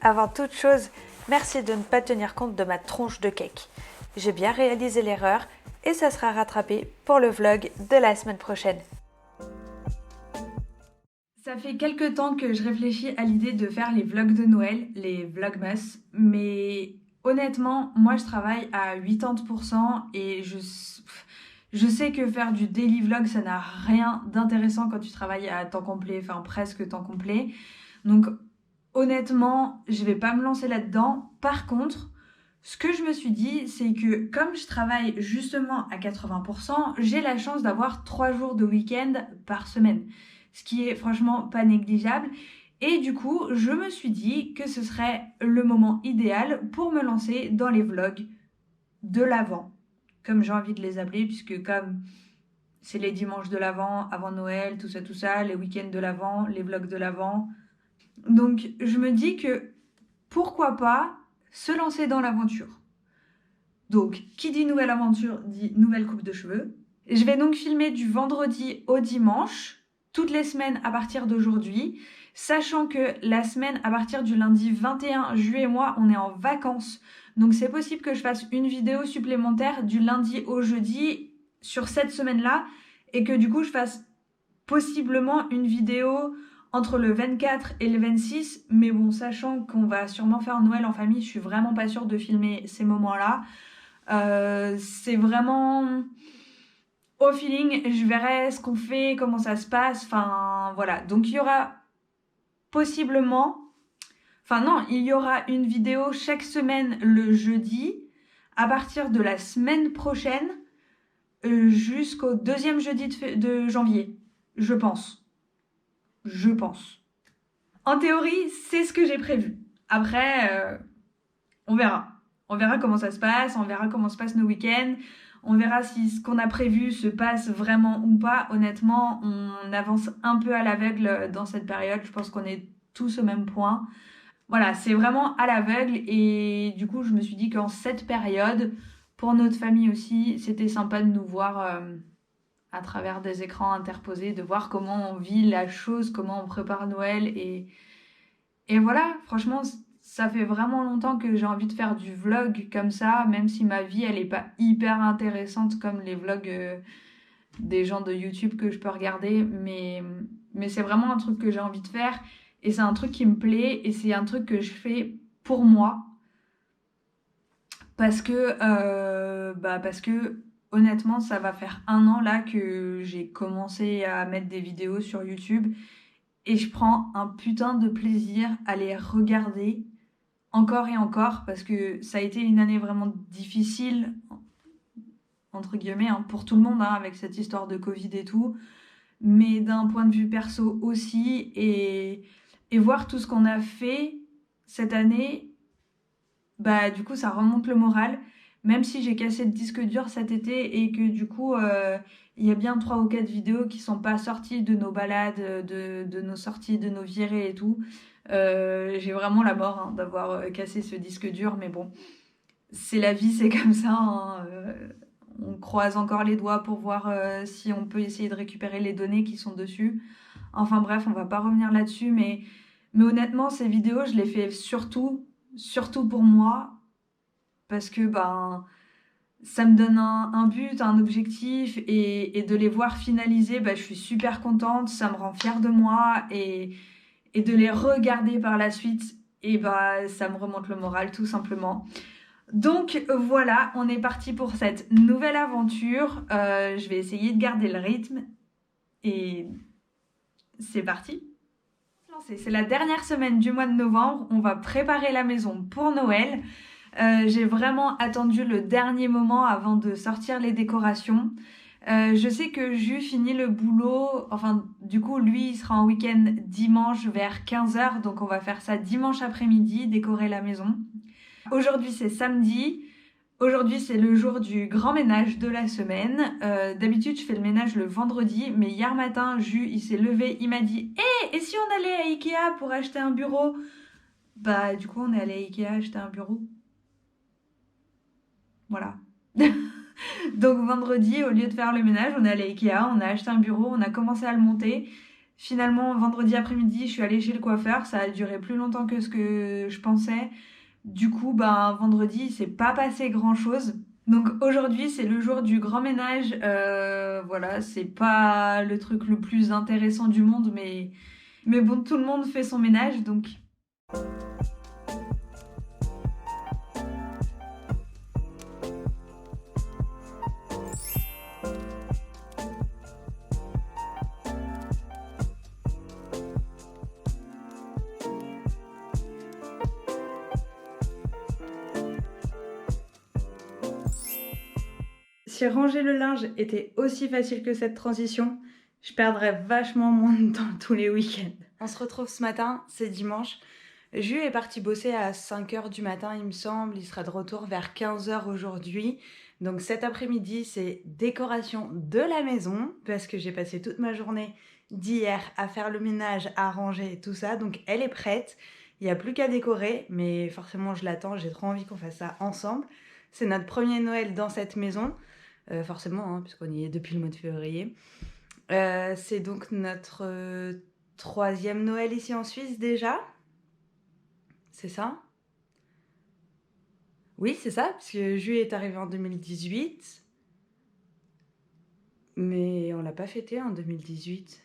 Avant toute chose, merci de ne pas tenir compte de ma tronche de cake. J'ai bien réalisé l'erreur et ça sera rattrapé pour le vlog de la semaine prochaine. Ça fait quelques temps que je réfléchis à l'idée de faire les vlogs de Noël, les vlogmas, mais honnêtement, moi je travaille à 80% et je sais que faire du daily vlog ça n'a rien d'intéressant quand tu travailles à temps complet, enfin presque temps complet. Donc honnêtement, je vais pas me lancer là-dedans. Par contre, ce que je me suis dit, c'est que comme je travaille justement à 80%, j'ai la chance d'avoir 3 jours de week-end par semaine. Ce qui est franchement pas négligeable. Et du coup, je me suis dit que ce serait le moment idéal pour me lancer dans les vlogs de l'Avent, comme j'ai envie de les appeler, puisque comme c'est les dimanches de l'Avent, avant Noël, tout ça, les week-ends de l'Avent, les vlogs de l'Avent. Donc je me dis que pourquoi pas se lancer dans l'aventure. Donc qui dit nouvelle aventure dit nouvelle coupe de cheveux. Je vais donc filmer du vendredi au dimanche, toutes les semaines à partir d'aujourd'hui, sachant que la semaine à partir du lundi 21 juillet et moi, on est en vacances. Donc c'est possible que je fasse une vidéo supplémentaire du lundi au jeudi sur cette semaine-là et que du coup je fasse possiblement une vidéo entre le 24 et le 26, mais bon, sachant qu'on va sûrement faire Noël en famille, je suis vraiment pas sûre de filmer ces moments-là. C'est vraiment au feeling, je verrai ce qu'on fait, comment ça se passe, enfin voilà. Donc il y aura possiblement, enfin non, il y aura une vidéo chaque semaine le jeudi, à partir de la semaine prochaine jusqu'au deuxième jeudi de janvier, je pense. Je pense. En théorie, c'est ce que j'ai prévu. Après, on verra. On verra comment ça se passe, on verra comment se passent nos week-ends, on verra si ce qu'on a prévu se passe vraiment ou pas. Honnêtement, on avance un peu à l'aveugle dans cette période. Je pense qu'on est tous au même point. Voilà, c'est vraiment à l'aveugle et du coup, je me suis dit qu'en cette période, pour notre famille aussi, c'était sympa de nous voir à travers des écrans interposés, de voir comment on vit la chose, comment on prépare Noël. Et voilà, franchement, ça fait vraiment longtemps que j'ai envie de faire du vlog comme ça, même si ma vie, elle est pas hyper intéressante comme les vlogs des gens de YouTube que je peux regarder. Mais c'est vraiment un truc que j'ai envie de faire. Et c'est un truc qui me plaît. Et c'est un truc que je fais pour moi. Parce que honnêtement, ça va faire 1 an là que j'ai commencé à mettre des vidéos sur YouTube et je prends un putain de plaisir à les regarder encore et encore parce que ça a été une année vraiment difficile, entre guillemets, hein, pour tout le monde, hein, avec cette histoire de Covid et tout, mais d'un point de vue perso aussi et voir tout ce qu'on a fait cette année, bah du coup ça remonte le moral. Même si j'ai cassé le disque dur cet été et que du coup il y a bien 3 ou 4 vidéos qui sont pas sorties de nos balades, de nos sorties, de nos virées et tout. J'ai vraiment la mort hein, d'avoir cassé ce disque dur, mais bon, c'est la vie, c'est comme ça. Hein, on croise encore les doigts pour voir si on peut essayer de récupérer les données qui sont dessus. Enfin bref, on va pas revenir là-dessus, mais honnêtement, ces vidéos, je les fais surtout pour moi, parce que ben ça me donne un but, un objectif, et de les voir finaliser, bah, je suis super contente, ça me rend fière de moi, et de les regarder par la suite, et bah ça me remonte le moral tout simplement. Donc voilà, on est parti pour cette nouvelle aventure. Je vais essayer de garder le rythme, et c'est parti. C'est la dernière semaine du mois de novembre, on va préparer la maison pour Noël. J'ai vraiment attendu le dernier moment avant de sortir les décorations. Je sais que Jus finit le boulot, enfin du coup lui il sera en week-end dimanche vers 15h, donc on va faire ça dimanche après-midi, décorer la maison. Aujourd'hui c'est samedi, aujourd'hui c'est le jour du grand ménage de la semaine. D'habitude je fais le ménage le vendredi, mais hier matin Jus il s'est levé, il m'a dit « et si on allait à Ikea pour acheter un bureau ?» Bah du coup on est allé à Ikea acheter un bureau. Voilà. Donc vendredi, au lieu de faire le ménage, on est allé à Ikea, on a acheté un bureau, on a commencé à le monter. Finalement, vendredi après-midi, je suis allée chez le coiffeur. Ça a duré plus longtemps que ce que je pensais. Du coup, ben, vendredi, il s'est pas passé grand-chose. Donc aujourd'hui, c'est le jour du grand ménage. Voilà, c'est pas le truc le plus intéressant du monde, mais bon, tout le monde fait son ménage, donc. Si ranger le linge était aussi facile que cette transition, je perdrais vachement moins de temps tous les week-ends. On se retrouve ce matin, c'est dimanche. Jules est parti bosser à 5h du matin, il me semble. Il sera de retour vers 15h aujourd'hui. Donc cet après-midi, c'est décoration de la maison parce que j'ai passé toute ma journée d'hier à faire le ménage, à ranger et tout ça. Donc elle est prête. Il n'y a plus qu'à décorer, mais forcément je l'attends. J'ai trop envie qu'on fasse ça ensemble. C'est notre premier Noël dans cette maison. Forcément, hein, puisqu'on y est depuis le mois de février. C'est donc notre troisième Noël ici en Suisse déjà. C'est ça? Oui, c'est ça, parce que Juillet est arrivé en 2018. Mais on l'a pas fêté en 2018.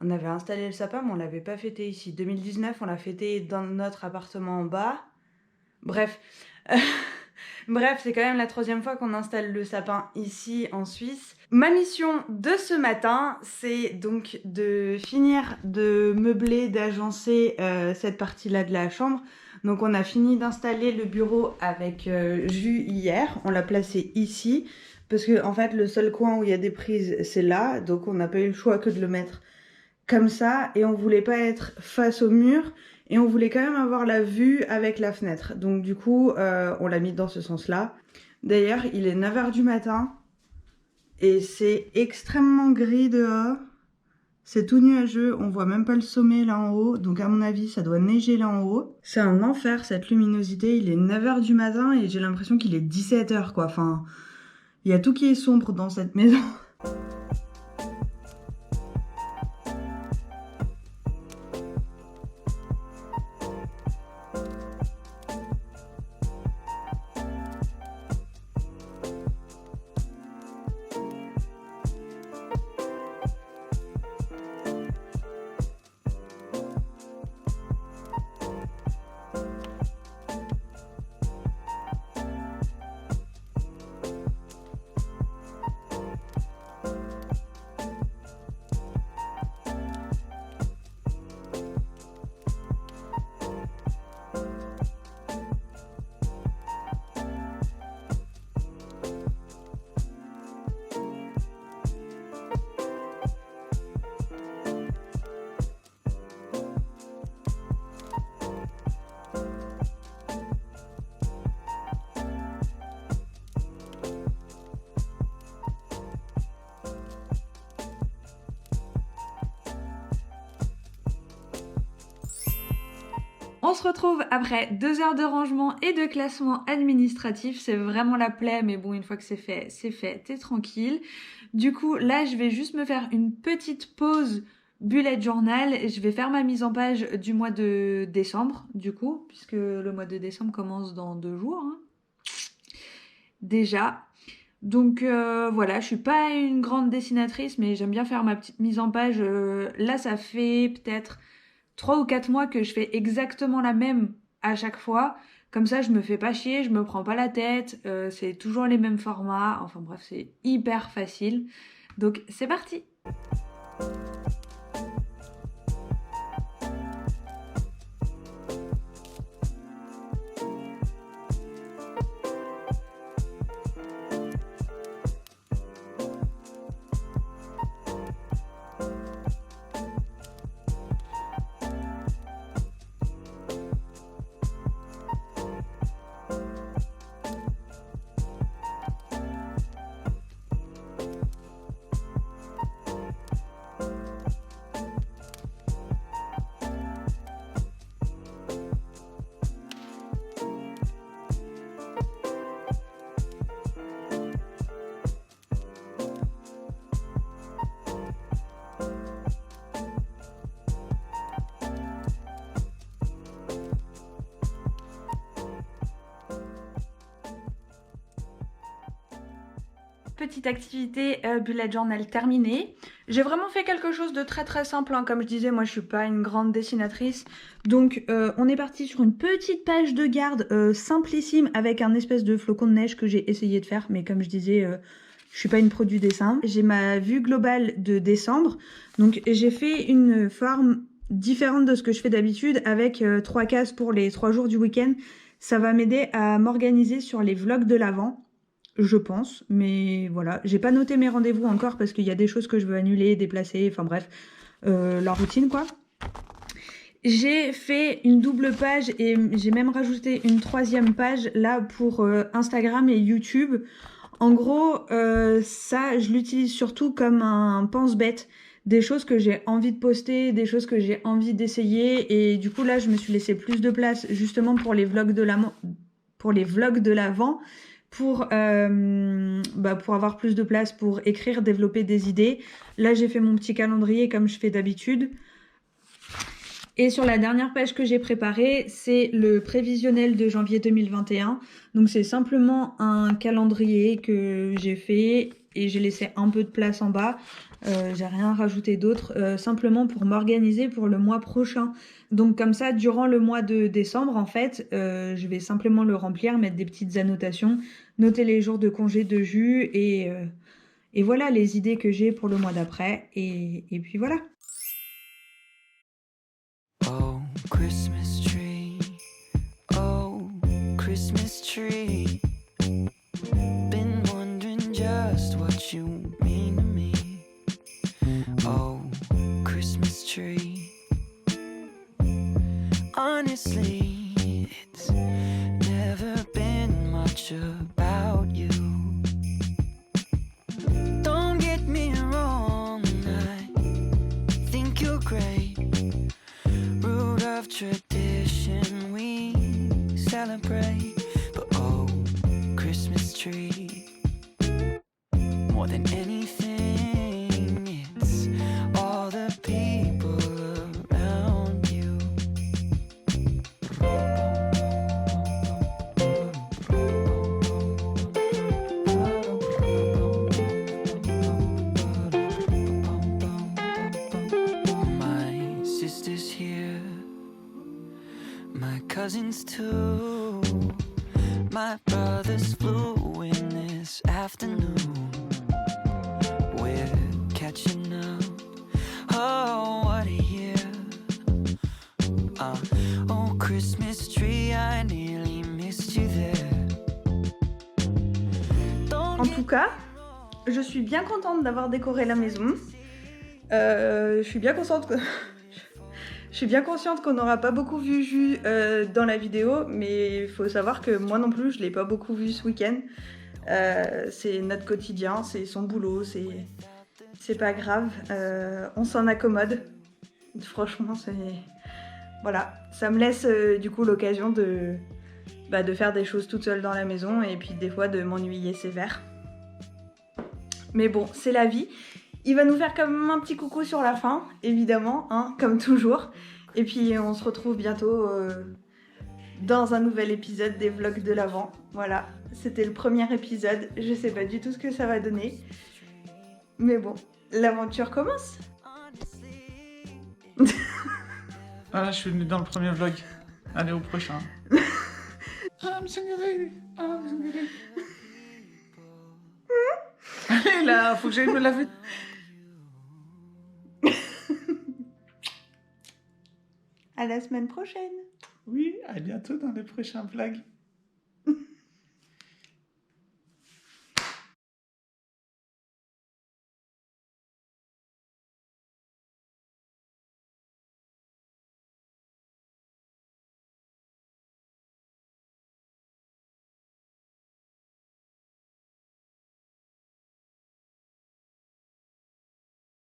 On avait installé le sapin, mais on l'avait pas fêté ici. 2019, on l'a fêté dans notre appartement en bas. Bref. Bref, c'est quand même la troisième fois qu'on installe le sapin ici en Suisse. Ma mission de ce matin, c'est donc de finir de meubler, d'agencer cette partie-là de la chambre. Donc on a fini d'installer le bureau avec Jus hier. On l'a placé ici parce que en fait le seul coin où il y a des prises c'est là. Donc on n'a pas eu le choix que de le mettre comme ça et on voulait pas être face au mur. Et on voulait quand même avoir la vue avec la fenêtre. Donc du coup, on l'a mis dans ce sens-là. D'ailleurs, il est 9h du matin. Et c'est extrêmement gris dehors. C'est tout nuageux. On voit même pas le sommet là en haut. Donc à mon avis, ça doit neiger là en haut. C'est un enfer cette luminosité. Il est 9h du matin et j'ai l'impression qu'il est 17h quoi. Enfin, il y a tout qui est sombre dans cette maison. On se retrouve après 2 heures de rangement et de classement administratif. C'est vraiment la plaie, mais bon, une fois que c'est fait, t'es tranquille. Du coup, là, je vais juste me faire une petite pause bullet journal. Je vais faire ma mise en page du mois de décembre, du coup, puisque le mois de décembre commence dans 2 jours. Hein. Déjà. Donc voilà, je suis pas une grande dessinatrice, mais j'aime bien faire ma petite mise en page. Là, ça fait peut-être 3 ou 4 mois que je fais exactement la même à chaque fois. Comme ça, je me fais pas chier, je me prends pas la tête. C'est toujours les mêmes formats. Enfin bref, c'est hyper facile. Donc c'est parti! Petite activité bullet journal terminée. J'ai vraiment fait quelque chose de très très simple, hein. Comme je disais, moi je suis pas une grande dessinatrice. Donc on est parti sur une petite page de garde simplissime avec un espèce de flocon de neige que j'ai essayé de faire. Mais comme je disais, je suis pas une pro du dessin. J'ai ma vue globale de décembre. Donc j'ai fait une forme différente de ce que je fais d'habitude avec 3 cases pour les 3 jours du week-end. Ça va m'aider à m'organiser sur les vlogs de l'Avent. Je pense, mais voilà. J'ai pas noté mes rendez-vous encore parce qu'il y a des choses que je veux annuler, déplacer, enfin bref, la routine quoi. J'ai fait une double page et j'ai même rajouté une 3e page là pour Instagram et YouTube. En gros, ça, je l'utilise surtout comme un pense-bête. Des choses que j'ai envie de poster, des choses que j'ai envie d'essayer. Et du coup, là, je me suis laissé plus de place justement pour les vlogs de l'avant. Pour avoir plus de place pour écrire, développer des idées. Là, j'ai fait mon petit calendrier comme je fais d'habitude. Et sur la dernière page que j'ai préparée, c'est le prévisionnel de janvier 2021. Donc c'est simplement un calendrier que j'ai fait et j'ai laissé un peu de place en bas. J'ai rien rajouté d'autre, simplement pour m'organiser pour le mois prochain. Donc comme ça, durant le mois de décembre, en fait, je vais simplement le remplir, mettre des petites annotations, noter les jours de congé de jus et voilà les idées que j'ai pour le mois d'après. Et puis voilà. Oh, Christmas tree. Oh, Christmas tree. Been wondering just what you mean to me. Oh, Christmas tree. Honestly, it's never been much about you. Don't get me wrong, I think you're great. Root of tradition we celebrate. But oh, Christmas tree. More than anything, it's all the people around you. My sister's here, my cousins too. My brothers flew in this afternoon. We're catching up. Oh, what a year. Oh, Christmas tree, I nearly missed you there. En tout cas, je suis bien contente d'avoir décoré la maison. Je suis bien consciente qu'on n'aura pas beaucoup vu Jus dans la vidéo, mais il faut savoir que moi non plus, je l'ai pas beaucoup vu ce week-end. C'est notre quotidien, c'est son boulot, c'est pas grave. On s'en accommode. Franchement, voilà, ça me laisse du coup l'occasion de faire des choses toute seule dans la maison et puis des fois de m'ennuyer sévère. Mais bon, c'est la vie. Il va nous faire quand même un petit coucou sur la fin, évidemment, hein, comme toujours. Et puis on se retrouve bientôt dans un nouvel épisode des vlogs de l'Avent. Voilà, c'était le premier épisode. Je sais pas du tout ce que ça va donner. Mais bon, l'aventure commence. Voilà, je suis venu dans le premier vlog. Allez, au prochain. I'm single lady, I'm single lady. Allez là, faut que j'aille me laver. À la semaine prochaine. Oui, à bientôt dans les prochains vlogs.